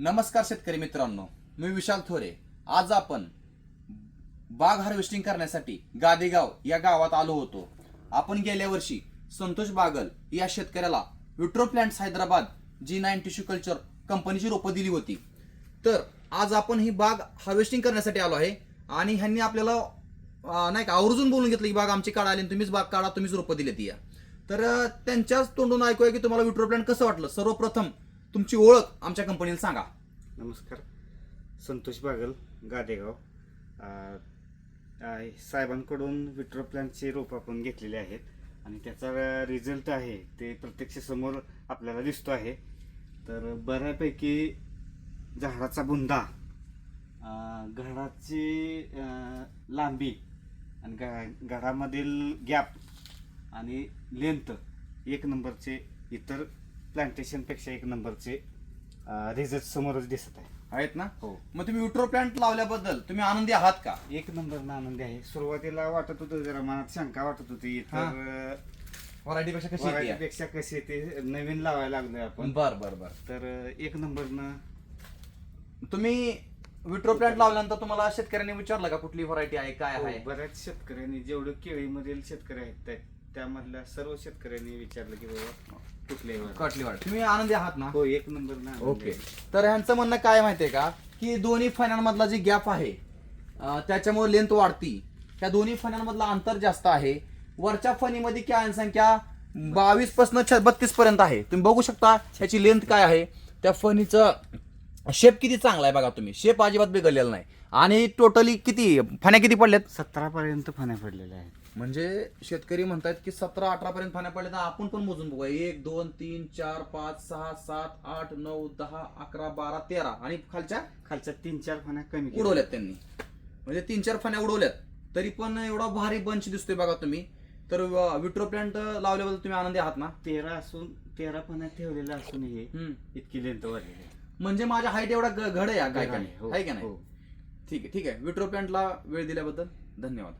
नमस्कार शेतकरी मित्रांनो, मी विशाल थोरे। आज आपण बाग हार्वेस्टिंग करण्यासाठी गादेगाव या गावात आलो होतो। आपण गेल्या वर्षी संतोष बागल या शेतकऱ्याला vitro plants Hyderabad G9 tissue culture कंपनीची रोपं दिली होती। तर आज आपण ही बाग हार्वेस्टिंग करण्यासाठी आलो आहे आणि ह्यांनी आपल्याला नाही का आवर्जून बोलून घेतलं की बाग आमची काढा आली, तुम्हीच बाग काढा, तुम्हीच रोपं दिली ती। तर त्यांच्याच तोंडून ऐकूया की तुम्हाला विट्रो प्लांट कसं वाटलं। सर्वप्रथम तुमची ओळख आमच्या कंपनीला सांगा। नमस्कार, संतोष बागल, गादेगाव। साहेबांकडून विट्रो प्लांटचे रोप आपण घेतलेले आहेत आणि त्याचा रिझल्ट आहे ते प्रत्यक्ष समोर आपल्याला दिसतो आहे। तर बऱ्यापैकी झाडाचा बुंदा, घडाची लांबी आणि घडामधील गॅप आणि लेंथ एक नंबरचे, इतर प्लांटेशनपेक्षा एक नंबरचे रिझल्ट समोरच दिसत आहेत ना। हो। मग तुम्ही विट्रो प्लांट लावल्याबद्दल तुम्ही आनंदी आहात का? एक नंबर आनंदी आहे। सुरुवातीला वाटत होतं, जरा मनात शंका वाटत होती, इतर व्हरायटीपेक्षा कशी येते? व्हरायटीपेक्षा कशी येते, नवीन लावायला लागलोय आपण। बर बर बर। तर एक नंबरनं तुम्ही विट्रो प्लांट लावल्यानंतर तुम्हाला शेतकऱ्यांनी विचारलं का कुठली व्हरायटी आहे, काय आहे? बऱ्याच शेतकऱ्यांनी, जेवढे केळीमधील शेतकरी आहेत त्यामधल्या सर्व शेतकऱ्यांनी विचारलं की बाबा कुठली व्हरायटी। तुम्ही आनंदी आहात ना? हो, एक नंबर। ओके। तर ह्यांचं म्हणणं काय माहितीये का की दोन्ही फण्यांमधला जी गॅप आहे त्याच्यामुळे लेंथ वाढती। त्या दोन्ही फण्यांमधला अंतर जास्त आहे। वरच्या फणीमध्ये कॅन संख्या 22 पासून 32 पर्यंत आहे। तुम्ही बघू शकता ह्याची लेंथ काय आहे। त्या फणीचं शेप किती चांगला आहे बघा तुम्ही, शेप अजिबात बिघडलेला नाही। आणि टोटली किती फण्या किती पडल्यात? 17 पर्यंत फण्या पडलेल्या आहेत। म्हणजे शेतकरी म्हणतात की 17-18 पर्यंत फण्या पडल्या। तर आपण पण मोजून बघूया, 1 2 3 4 5 6 7 8 9 10 11 12 13 आणि खालच्या 3-4 फण्या कमी उडवल्यात त्यांनी। म्हणजे 3-4 फण्या उडवल्यात, तरी पण एवढा भारी बंच दिसतोय बघा तुम्ही। तर विट्रो प्लांट लावल्याबद्दल तुम्ही आनंदी आहात ना? 13 फण्या ठेवलेल्या असून हे इतकी लेंथ वाढलेली आहे। म्हणजे माझ्या हाईट एवढा घड आहे या काय हो, आहे का नाही? हो। ठीक आहे, ठीक आहे। विट्रो प्लांटला वेळ दिल्याबद्दल धन्यवाद।